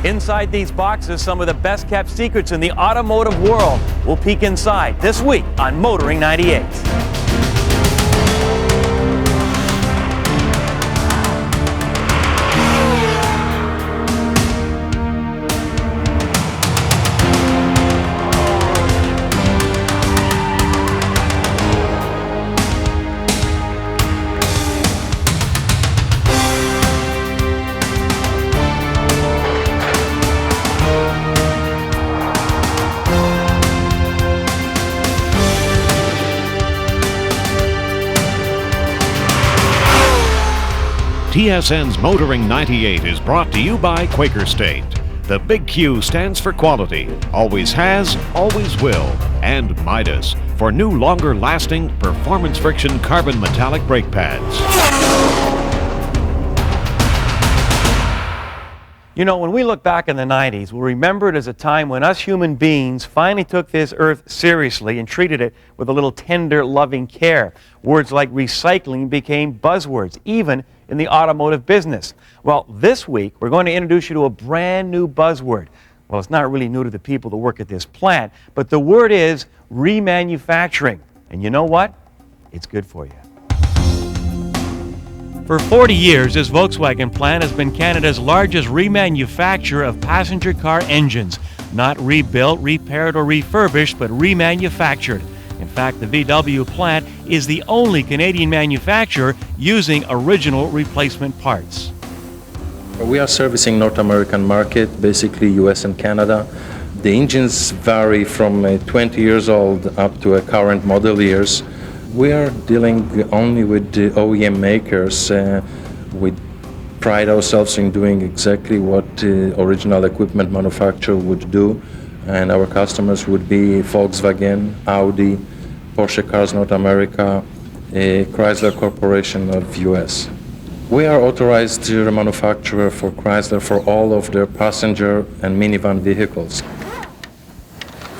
Inside these boxes, some of the best kept secrets in the automotive world. We'll peek inside this week on Motoring 98. TSN's Motoring 98 is brought to you by Quaker State. The big Q stands for quality, always has, always will, and Midas for new, longer-lasting, performance friction carbon metallic brake pads. You know, when we look back in the 90s, we'll remember it as a time when us human beings finally took this earth seriously and treated it with a little tender, loving care. Words like recycling became buzzwords, even in the automotive business. Well, this week, we're going to introduce you to a brand new buzzword. Well, it's not really new to the people that work at this plant, but the word is remanufacturing. And you know what? It's good for you. For 40 years, this Volkswagen plant has been Canada's largest remanufacturer of passenger car engines. Not rebuilt, repaired, or refurbished, but remanufactured. In fact, the VW plant is the only Canadian manufacturer using original replacement parts. We are servicing North American market, basically US and Canada. The engines vary from 20 years old up to a current model years. We are dealing only with the OEM makers. We pride ourselves in doing exactly what the original equipment manufacturer would do, and our customers would be Volkswagen, Audi, Porsche Cars North America, Chrysler Corporation of US. We are authorized manufacturer for Chrysler for all of their passenger and minivan vehicles.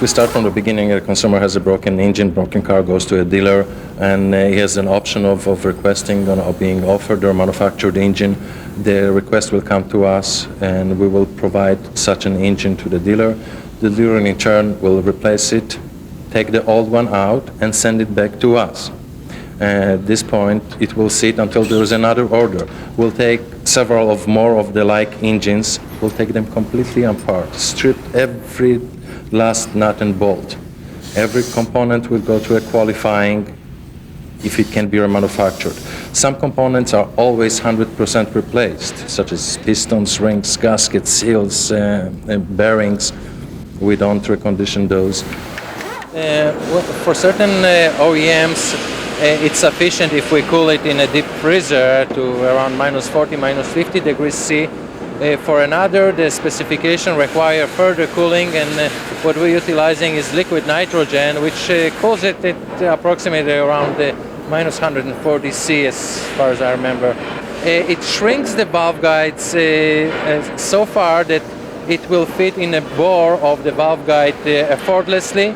We start from the beginning. A consumer has a broken engine, broken car, goes to a dealer, and he has an option of requesting or being offered or manufactured engine. The request will come to us, and we will provide such an engine to the dealer. The dealer in turn will replace it, take the old one out, and send it back to us. At this point, it will sit until there is another order. We'll take several of more of the like engines, we'll take them completely apart, strip every last nut and bolt. Every component will go to a qualifying if it can be remanufactured. Some components are always 100% replaced, such as pistons, rings, gaskets, seals, bearings. We don't recondition those. For certain OEMs, it's sufficient if we cool it in a deep freezer to around -40, -50 degrees C. For another, the specification require further cooling, and what we're utilizing is liquid nitrogen, which cools it at approximately around -140 C, as far as I remember. It shrinks the valve guides so far that it will fit in a bore of the valve guide effortlessly.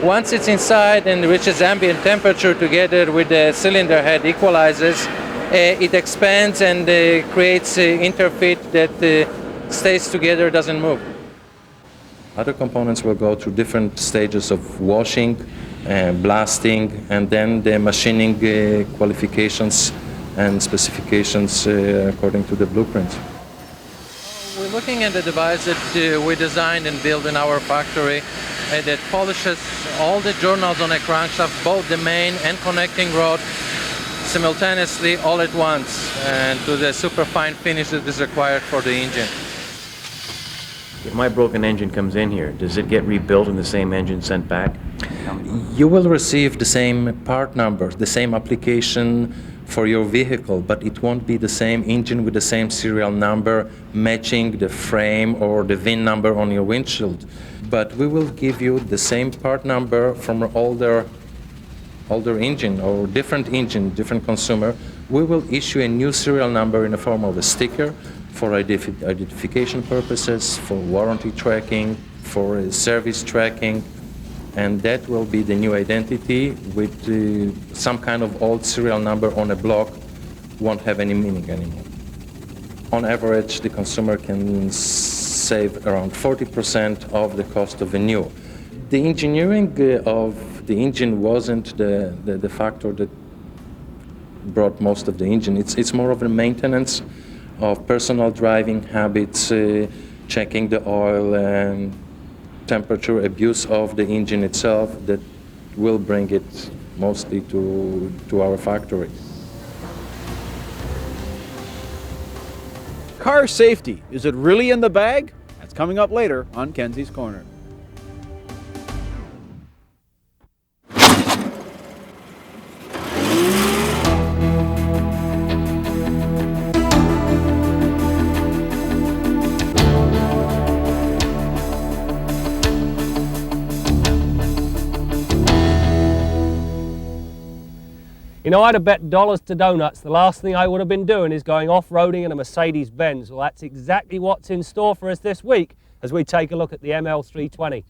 Once it's inside and reaches ambient temperature together with the cylinder head equalizers, it expands and creates interfit that stays together, doesn't move. Other components will go through different stages of washing, blasting, and then the machining qualifications and specifications according to the blueprints. We're looking at a device that we designed and built in our factory that polishes all the journals on a crankshaft, both the main and connecting rod, simultaneously all at once, and to the super fine finish that is required for the engine. If my broken engine comes in here, does it get rebuilt and the same engine sent back? You will receive the same part number, the same application for your vehicle, but it won't be the same engine with the same serial number matching the frame or the VIN number on your windshield. But we will give you the same part number from an older engine or different engine, different consumer. We will issue a new serial number in the form of a sticker for identification purposes, for warranty tracking, for service tracking, and that will be the new identity with some kind of old serial number on a block won't have any meaning anymore. On average, the consumer can save around 40% of the cost of a new. The engineering of the engine wasn't the factor that brought most of the engine. It's more of a maintenance of personal driving habits, checking the oil and temperature, abuse of the engine itself that will bring it mostly to our factory. Car safety, is it really in the bag? That's coming up later on Kenzie's Corner. You know, I'd have bet dollars to donuts the last thing I would have been doing is going off-roading in a Mercedes-Benz. Well, that's exactly what's in store for us this week as we take a look at the ML320.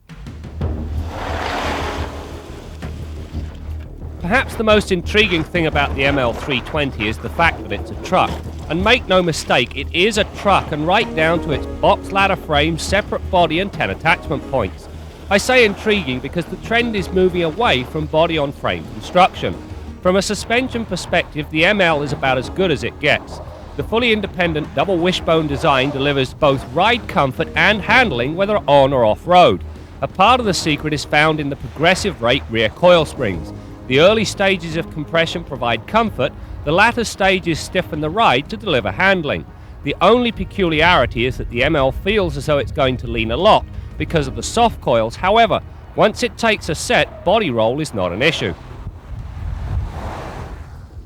Perhaps the most intriguing thing about the ML320 is the fact that it's a truck. And make no mistake, it is a truck, and right down to its box ladder frame, separate body and 10 attachment points. I say intriguing because the trend is moving away from body-on-frame construction. From a suspension perspective, the ML is about as good as it gets. The fully independent double wishbone design delivers both ride comfort and handling whether on or off-road. A part of the secret is found in the progressive rate rear coil springs. The early stages of compression provide comfort, the latter stages stiffen the ride to deliver handling. The only peculiarity is that the ML feels as though it's going to lean a lot because of the soft coils. However, once it takes a set, body roll is not an issue.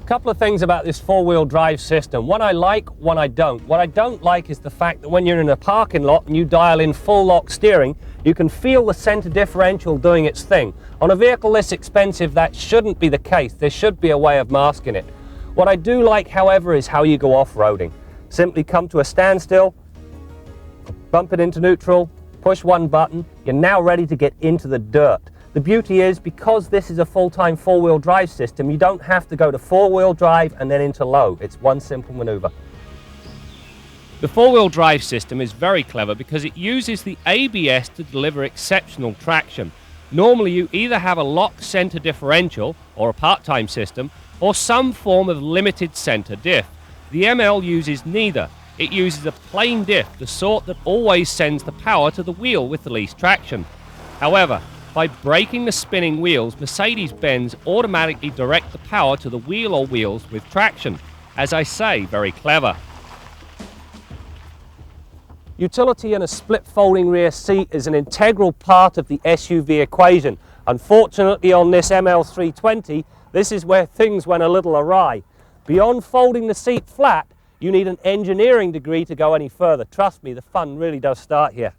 A couple of things about this four-wheel drive system. One I like, one I don't. What I don't like is the fact that when you're in a parking lot and you dial in full lock steering, you can feel the center differential doing its thing. On a vehicle this expensive, that shouldn't be the case. There should be a way of masking it. What I do like, however, is how you go off-roading. Simply come to a standstill, bump it into neutral, push one button, you're now ready to get into the dirt. The beauty is, because this is a full-time four-wheel drive system, you don't have to go to four-wheel drive and then into low. It's one simple maneuver. The four-wheel drive system is very clever because it uses the ABS to deliver exceptional traction. Normally you either have a lock center differential or a part-time system or some form of limited center diff. The ML uses neither. It uses a plain diff, the sort that always sends the power to the wheel with the least traction. However, by braking the spinning wheels, Mercedes-Benz automatically direct the power to the wheel or wheels with traction. As I say, very clever. Utility and a split folding rear seat is an integral part of the SUV equation. Unfortunately, on this ML320, this is where things went a little awry. Beyond folding the seat flat, you need an engineering degree to go any further. Trust me, the fun really does start here.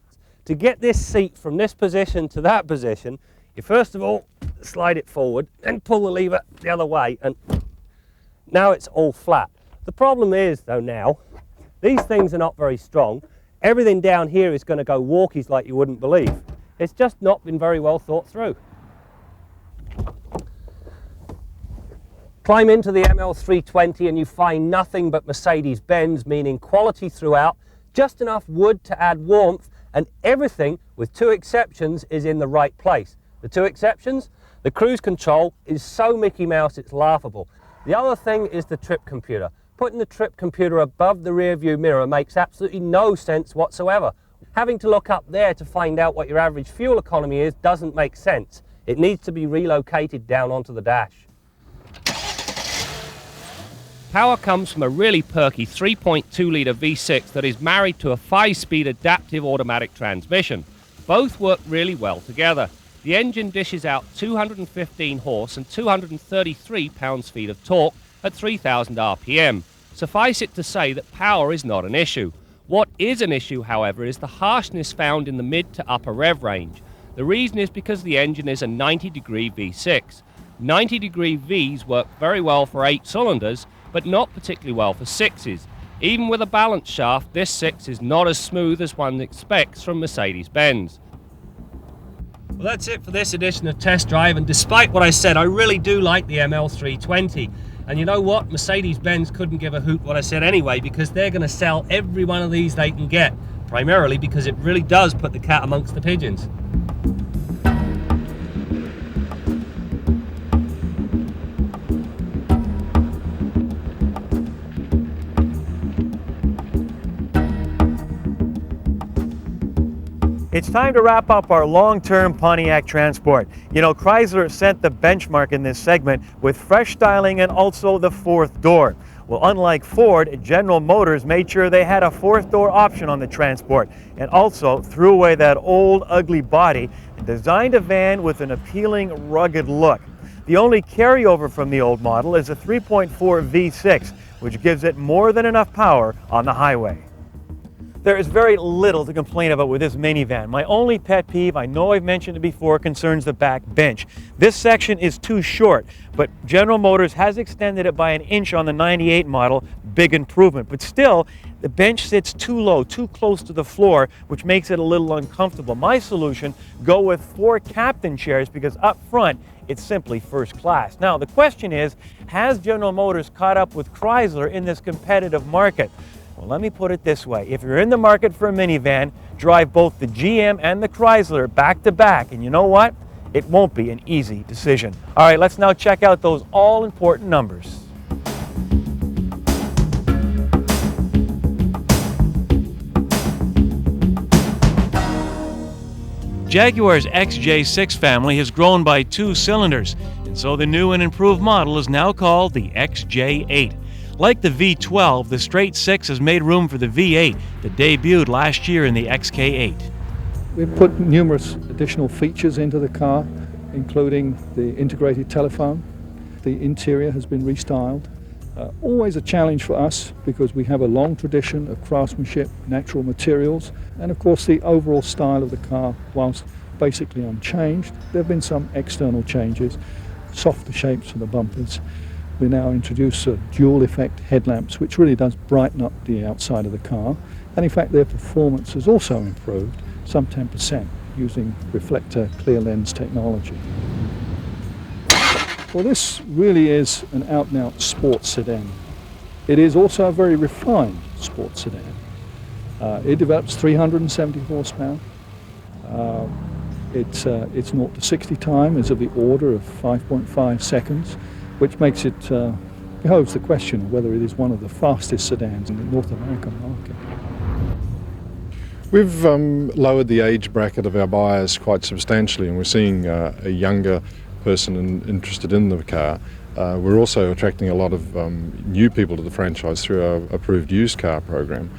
To get this seat from this position to that position, you first of all slide it forward, then pull the lever the other way, and now it's all flat. The problem is, though, now, these things are not very strong. Everything down here is going to go walkies like you wouldn't believe. It's just not been very well thought through. Climb into the ML320 and you find nothing but Mercedes-Benz, meaning quality throughout, just enough wood to add warmth, and everything, with two exceptions, is in the right place. The two exceptions? The cruise control is so Mickey Mouse it's laughable. The other thing is the trip computer. Putting the trip computer above the rear view mirror makes absolutely no sense whatsoever. Having to look up there to find out what your average fuel economy is doesn't make sense. It needs to be relocated down onto the dash. Power comes from a really perky 3.2-litre V6 that is married to a 5-speed adaptive automatic transmission. Both work really well together. The engine dishes out 215 horse and 233 pounds-feet of torque at 3,000 RPM. Suffice it to say that power is not an issue. What is an issue, however, is the harshness found in the mid to upper rev range. The reason is because the engine is a 90-degree V6. 90-degree Vs work very well for 8 cylinders, but not particularly well for 6s. Even with a balance shaft, this 6 is not as smooth as one expects from Mercedes-Benz. Well, that's it for this edition of Test Drive, and despite what I said, I really do like the ML320. And you know what? Mercedes-Benz couldn't give a hoot what I said anyway, because they're going to sell every one of these they can get. primarily because it really does put the cat amongst the pigeons. It's time to wrap up our long-term Pontiac transport. You know, Chrysler set the benchmark in this segment with fresh styling and also the fourth door. Well, unlike Ford, General Motors made sure they had a fourth door option on the transport and also threw away that old, ugly body and designed a van with an appealing, rugged look. The only carryover from the old model is a 3.4 V6, which gives it more than enough power on the highway. There is very little to complain about with this minivan. My only pet peeve, I know I've mentioned it before, concerns the back bench. This section is too short, but General Motors has extended it by an inch on the 98 model, big improvement. But still, the bench sits too low, too close to the floor, which makes it a little uncomfortable. My solution, go with 4 captain chairs because up front, it's simply first class. Now, the question is, has General Motors caught up with Chrysler in this competitive market? Well, let me put it this way. If you're in the market for a minivan, drive both the GM and the Chrysler back to back. And you know what? It won't be an easy decision. All right, let's now check out those all-important numbers. Jaguar's XJ6 family has grown by 2 cylinders, and so the new and improved model is now called the XJ8. Like the V12, the straight 6 has made room for the V8 that debuted last year in the XK8. We've put numerous additional features into the car, including the integrated telephone. The interior has been restyled. Always a challenge for us because we have a long tradition of craftsmanship, natural materials, and of course the overall style of the car, whilst basically unchanged. There have been some external changes, softer shapes for the bumpers. We now introduce dual effect headlamps, which really does brighten up the outside of the car. And in fact, their performance has also improved, some 10%, using reflector clear lens technology. Well, this really is an out-and-out sports sedan. It is also a very refined sports sedan. It develops 370 horsepower. Its 0 to 60 time is of the order of 5.5 seconds. Which makes it, behoves the question of whether it is one of the fastest sedans in the North American market. We've lowered the age bracket of our buyers quite substantially, and we're seeing a younger person interested in the car. We're also attracting a lot of new people to the franchise through our approved used car program.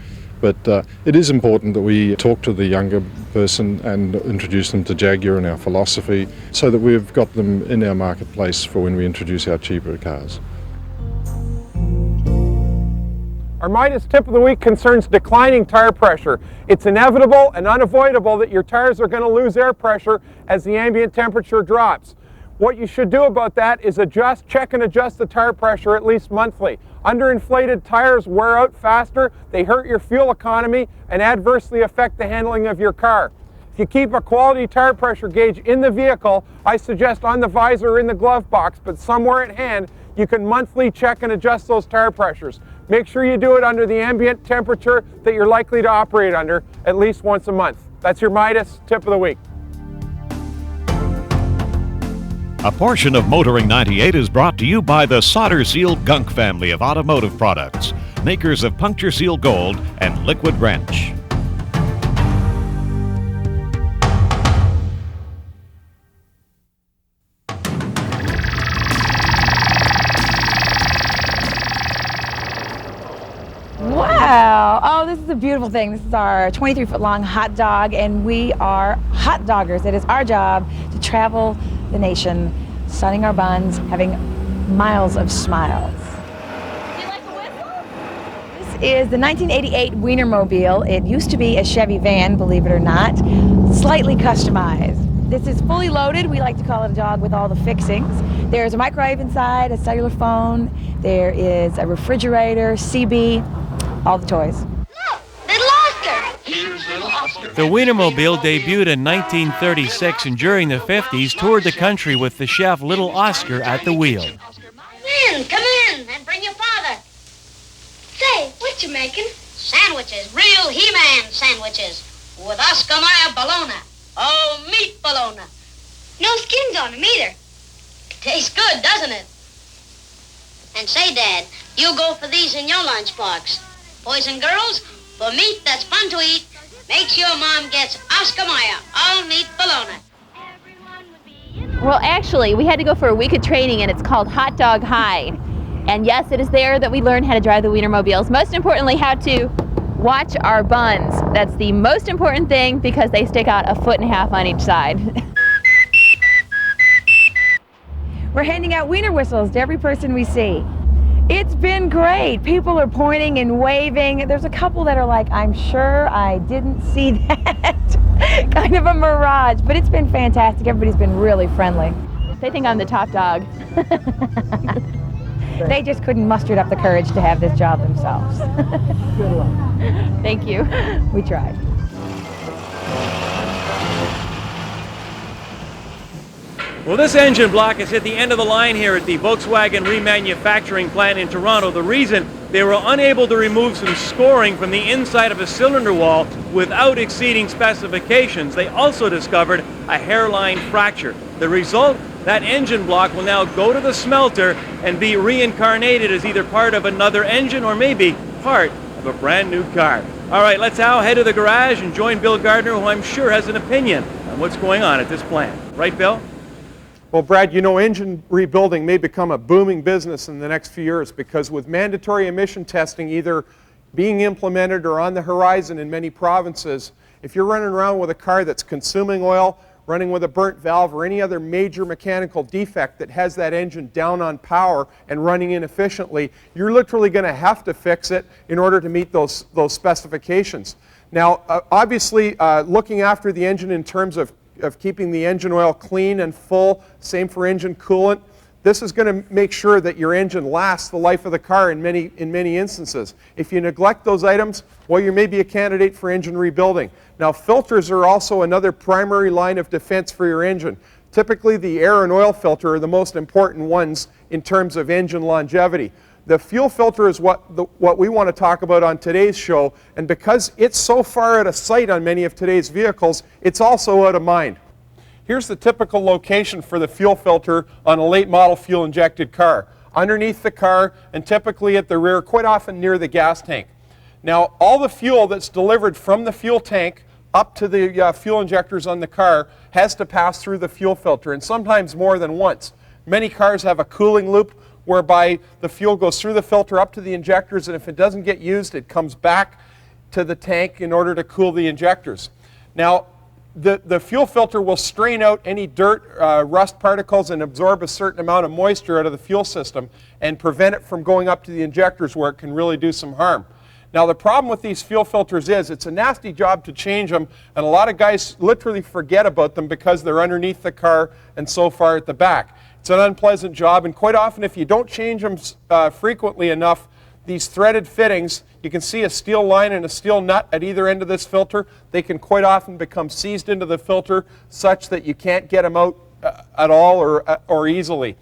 But it is important that we talk to the younger person and introduce them to Jaguar and our philosophy so that we've got them in our marketplace for when we introduce our cheaper cars. Our Midas tip of the week concerns declining tire pressure. It's inevitable and unavoidable that your tires are going to lose air pressure as the ambient temperature drops. What you should do about that is check and adjust the tire pressure at least monthly. Underinflated tires wear out faster, they hurt your fuel economy, and adversely affect the handling of your car. If you keep a quality tire pressure gauge in the vehicle, I suggest on the visor or in the glove box, but somewhere at hand, you can monthly check and adjust those tire pressures. Make sure you do it under the ambient temperature that you're likely to operate under at least once a month. That's your Midas tip of the week. A portion of Motoring 98 is brought to you by the Solder Seal Gunk family of automotive products, makers of Puncture Seal Gold and Liquid Wrench. Wow! Oh, this is a beautiful thing. This is our 23-foot long hot dog, and we are hot doggers. It is our job to travel the nation, sunning our buns, having miles of smiles. Do you like a whistle? This is the 1988 Wienermobile. It used to be a Chevy van, believe it or not, slightly customized. This is fully loaded. We like to call it a dog with all the fixings. There's a microwave inside, a cellular phone, there is a refrigerator, CB, all the toys. The Wienermobile debuted in 1936 and during the 50s toured the country with the chef Little Oscar at the wheel. Come in, and bring your father. Say, what you making? Sandwiches, real He-Man sandwiches with Oscar Mayer bologna. Oh, meat bologna. No skins on them either. Tastes good, doesn't it? And say, Dad, you go for these in your lunchbox. Boys and girls, for meat that's fun to eat, make sure Mom gets Oscar Mayer all meat bologna. Well, actually, we had to go for a week of training, and it's called Hot Dog High. And yes, it is there that we learn how to drive the Wienermobiles. Most importantly, how to watch our buns. That's the most important thing because they stick out 1.5 feet on each side. We're handing out wiener whistles to every person we see. It's been great. People are pointing and waving. There's a couple that are like, I'm sure I didn't see that. Kind of a mirage, but it's been fantastic. Everybody's been really friendly. They think I'm the top dog. They just couldn't muster up the courage to have this job themselves. Good luck. Thank you. We tried. Well, this engine block is at the end of the line here at the Volkswagen Remanufacturing plant in Toronto. The reason, they were unable to remove some scoring from the inside of a cylinder wall without exceeding specifications. They also discovered a hairline fracture. The result, that engine block will now go to the smelter and be reincarnated as either part of another engine or maybe part of a brand new car. All right, let's now head to the garage and join Bill Gardner, who I'm sure has an opinion on what's going on at this plant. Right, Bill? Well, Brad, you know, engine rebuilding may become a booming business in the next few years because with mandatory emission testing either being implemented or on the horizon in many provinces, if you're running around with a car that's consuming oil, running with a burnt valve, or any other major mechanical defect that has that engine down on power and running inefficiently, you're literally going to have to fix it in order to meet those specifications. Now, obviously, looking after the engine in terms of keeping the engine oil clean and full, same for engine coolant. This is going to make sure that your engine lasts the life of the car in many instances. If you neglect those items, well, you may be a candidate for engine rebuilding. Now, filters are also another primary line of defense for your engine. Typically, the air and oil filter are the most important ones in terms of engine longevity. The fuel filter is what we want to talk about on today's show, and because it's so far out of sight on many of today's vehicles, it's also out of mind. Here's the typical location for the fuel filter on a late model fuel injected car. Underneath the car and typically at the rear, quite often near the gas tank. Now, all the fuel that's delivered from the fuel tank up to the fuel injectors on the car has to pass through the fuel filter, and sometimes more than once. Many cars have a cooling loop whereby the fuel goes through the filter up to the injectors, and if it doesn't get used, it comes back to the tank in order to cool the injectors. Now, the fuel filter will strain out any dirt, rust particles, and absorb a certain amount of moisture out of the fuel system and prevent it from going up to the injectors where it can really do some harm. Now, the problem with these fuel filters is it's a nasty job to change them, and a lot of guys literally forget about them because they're underneath the car and so far at the back. It's an unpleasant job, and quite often if you don't change them frequently enough, these threaded fittings, you can see a steel line and a steel nut at either end of this filter. They can quite often become seized into the filter such that you can't get them out at all or easily.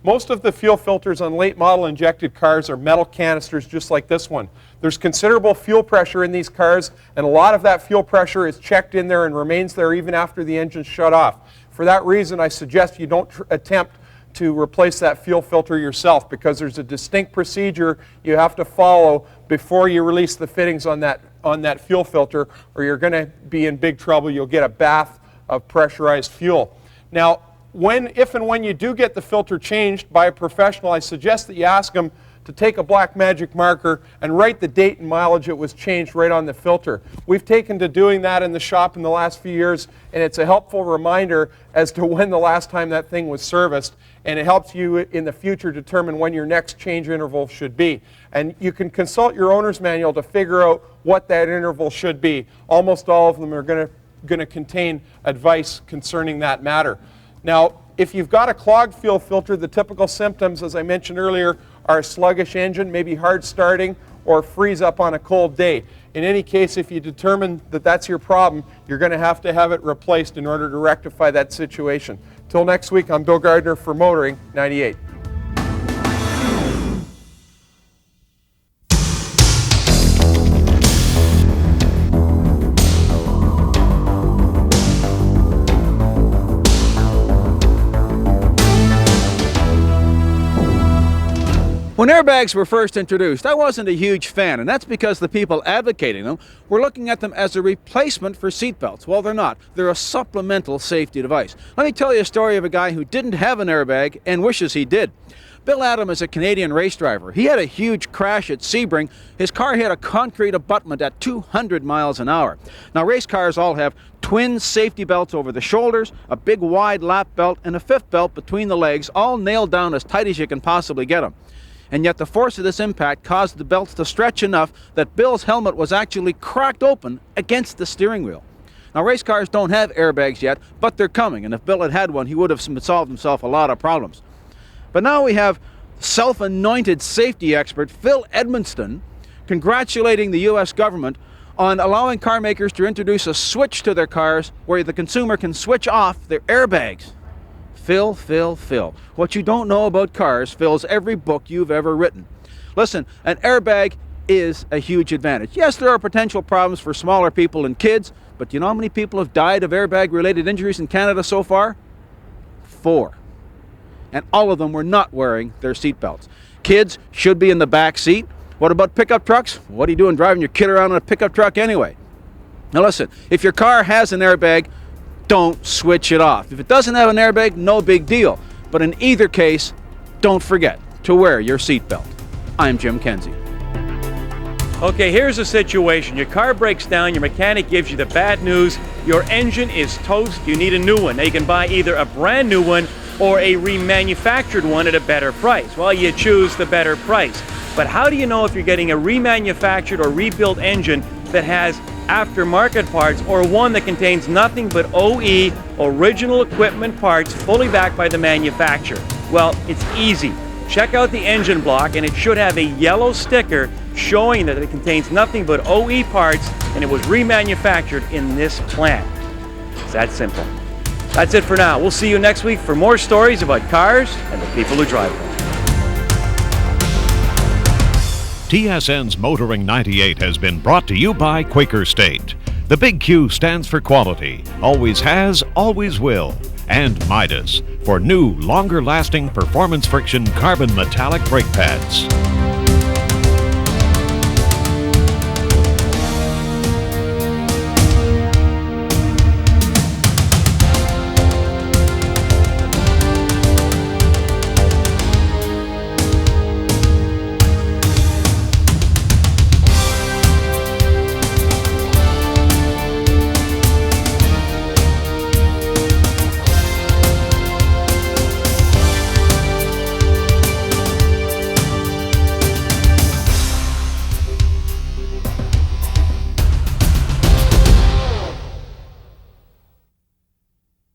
Most of the fuel filters on late model injected cars are metal canisters just like this one. There's considerable fuel pressure in these cars, and a lot of that fuel pressure is checked in there and remains there even after the engine's shut off. For that reason, I suggest you don't attempt to replace that fuel filter yourself because there's a distinct procedure you have to follow before you release the fittings on that fuel filter, or you're going to be in big trouble. You'll get a bath of pressurized fuel. Now, if and when you do get the filter changed by a professional, I suggest that you ask them to take a black magic marker and write the date and mileage it was changed right on the filter. We've taken to doing that in the shop in the last few years, and it's a helpful reminder as to when the last time that thing was serviced, and it helps you in the future determine when your next change interval should be. And you can consult your owner's manual to figure out what that interval should be. Almost all of them are going to contain advice concerning that matter. Now, if you've got a clogged fuel filter, the typical symptoms, as I mentioned earlier, are a sluggish engine, maybe hard starting, or freeze up on a cold day. In any case, if you determine that that's your problem, you're going to have it replaced in order to rectify that situation. Till next week, I'm Bill Gardner for Motoring 98. When airbags were first introduced, I wasn't a huge fan, and that's because the people advocating them were looking at them as a replacement for seatbelts. Well, they're not. They're a supplemental safety device. Let me tell you a story of a guy who didn't have an airbag and wishes he did. Bill Adam is a Canadian race driver. He had a huge crash at Sebring. His car hit a concrete abutment at 200 miles an hour. Now, race cars all have twin safety belts over the shoulders, a big wide lap belt, and a fifth belt between the legs, all nailed down as tight as you can possibly get them. And yet the force of this impact caused the belts to stretch enough that Bill's helmet was actually cracked open against the steering wheel. Now, race cars don't have airbags yet, but they're coming, and if Bill had had one, he would have solved himself a lot of problems. But now we have self-anointed safety expert Phil Edmunston congratulating the U.S. government on allowing car makers to introduce a switch to their cars where the consumer can switch off their airbags. Phil. What you don't know about cars fills every book you've ever written. Listen, an airbag is a huge advantage. Yes, there are potential problems for smaller people and kids, but do you know how many people have died of airbag-related injuries in Canada so far? 4. And all of them were not wearing their seatbelts. Kids should be in the back seat. What about pickup trucks? What are you doing driving your kid around in a pickup truck anyway? Now listen, if your car has an airbag, don't switch it off. If it doesn't have an airbag, no big deal. But in either case, don't forget to wear your seatbelt. I'm Jim Kenzie. Okay, here's the situation. Your car breaks down, your mechanic gives you the bad news, your engine is toast, you need a new one. Now you can buy either a brand new one or a remanufactured one at a better price. Well, you choose the better price. But how do you know if you're getting a remanufactured or rebuilt engine that has aftermarket parts or one that contains nothing but OE, original equipment parts, fully backed by the manufacturer? Well, it's easy. Check out the engine block and it should have a yellow sticker showing that it contains nothing but OE parts and it was remanufactured in this plant. It's that simple. That's it for now. We'll see you next week for more stories about cars and the people who drive them. TSN's Motoring 98 has been brought to you by Quaker State. The big Q stands for quality, always has, always will. And Midas for new, longer-lasting performance friction carbon metallic brake pads.